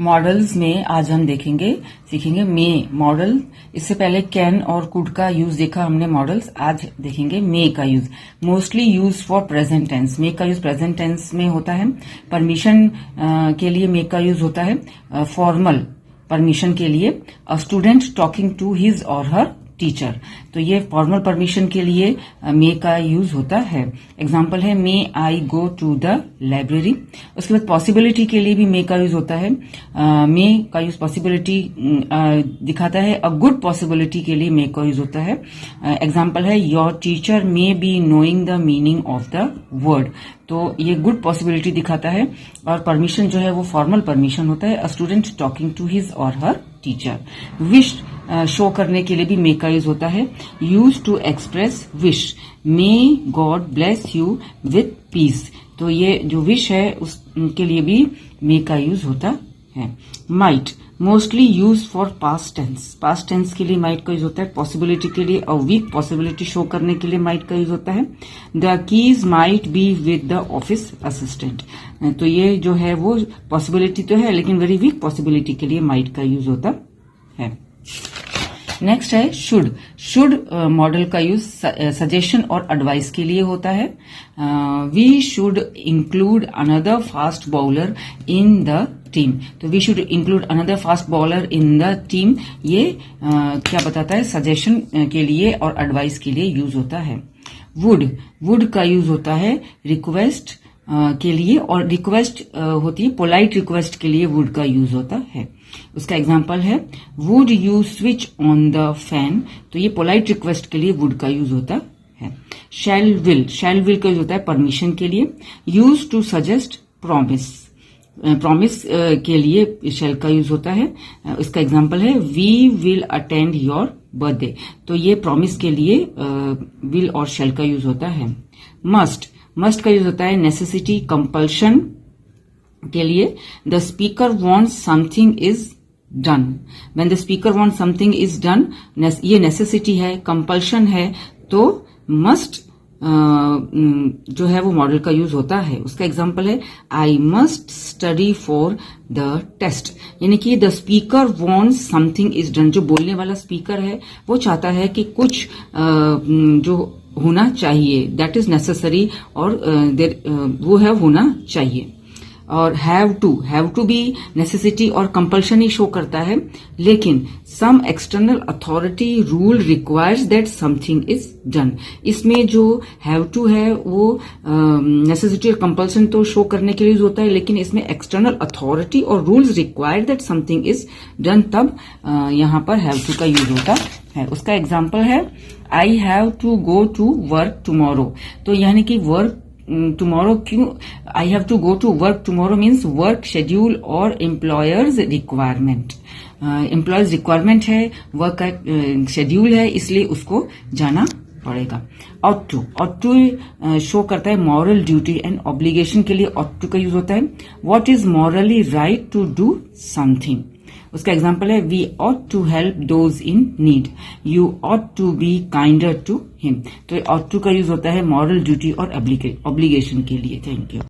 Models में आज हम सीखेंगे मे मॉडल। इससे पहले कैन और कुड का यूज देखा हमने मॉडल्स। आज देखेंगे मे का use. Mostly use for present tense. May का यूज प्रेजेंट टेंस में होता है। परमिशन के लिए मे का यूज होता है। फॉर्मल परमिशन के लिए a student talking to his or her teacher, तो ये फॉर्मल परमिशन के लिए मे का यूज होता है। एग्जाम्पल है मे आई गो टू द लाइब्रेरी। उसके बाद पॉसिबिलिटी के लिए भी मे का यूज होता है। मे का यूज पॉसिबिलिटी दिखाता है। अ गुड पॉसिबिलिटी के लिए मे का यूज होता है। एग्जाम्पल है your teacher may be knowing the meaning of the word, तो ये गुड पॉसिबिलिटी दिखाता है। और परमिशन जो है वो फॉर्मल परमिशन होता है। A student talking to his or her teacher. Wish show करने के लिए भी मे का यूज होता है। Use to express wish, may God bless you with peace, तो ये जो विश है उसके लिए भी मे का यूज होता है। Might mostly use for past tense. Past tense के लिए माइट का यूज होता है। पॉसिबिलिटी के लिए और वीक पॉसिबिलिटी शो करने के लिए माइट का यूज होता है। The keys might be with the office assistant, तो ये जो है वो पॉसिबिलिटी तो है लेकिन वेरी वीक पॉसिबिलिटी के लिए माइट का यूज होता है। नेक्स्ट है शुड। शुड मॉडल का यूज सजेशन और एडवाइस के लिए होता है। We should include another fast bowler in the team, तो we should include another fast bowler in the team, ये क्या बताता है, सजेशन के लिए और एडवाइस के लिए यूज होता है। वुड का यूज होता है रिक्वेस्ट के लिए, और रिक्वेस्ट होती है पोलाइट रिक्वेस्ट के लिए वुड का यूज होता है। उसका एग्जांपल है would you switch on the fan, तो ये पोलाइट रिक्वेस्ट के लिए वुड का यूज होता है। शैल विल का यूज होता है परमिशन के लिए। Use to suggest promise, promise के लिए शैल का यूज होता है। इसका एग्जांपल है we will attend your birthday, तो ये प्रॉमिस के लिए विल और शैल का यूज होता है। मस्ट का यूज होता है नेसेसिटी कंपल्शन के लिए। The speaker wants something is done, when the speaker wants something is done, ये नेसेसिटी है, कंपल्शन है, तो मस्ट जो है वो मॉडल का यूज होता है। उसका एग्जांपल है I must study for the test, यानी कि the speaker wants something is done, जो बोलने वाला स्पीकर है वो चाहता है कि कुछ जो होना चाहिए, दैट इज नेसेसरी, और वो है होना चाहिए। और हैव टू भी नेसेसिटी और कंपल्शन ही शो करता है, लेकिन some external authority rule requires that something is done, इसमें जो हैव टू है वो नेसेसिटी और कंपल्शन तो शो करने के लिए यूज होता है, लेकिन इसमें एक्सटर्नल अथॉरिटी और rules require that something is done, तब यहां पर हैव टू का यूज होता है। उसका एग्जाम्पल है I have to go to work tomorrow, तो यानी कि वर्क टुमारो क्यों, I have to go to work tomorrow means work schedule और एम्प्लॉयर्स रिक्वायरमेंट। एम्प्लॉयर्स रिक्वायरमेंट है, वर्क का शेड्यूल है, इसलिए उसको जाना पड़ेगा। ऑट टू शो करता है मॉरल ड्यूटी एंड ऑब्लिगेशन के लिए ऑट टू का यूज होता है। What is morally right to do something, उसका एग्जाम्पल है we ought to help those in need, you ought to be kinder to him, तो ऑट टू का use होता है मॉरल ड्यूटी और ऑब्लिगेशन के लिए। Thank you.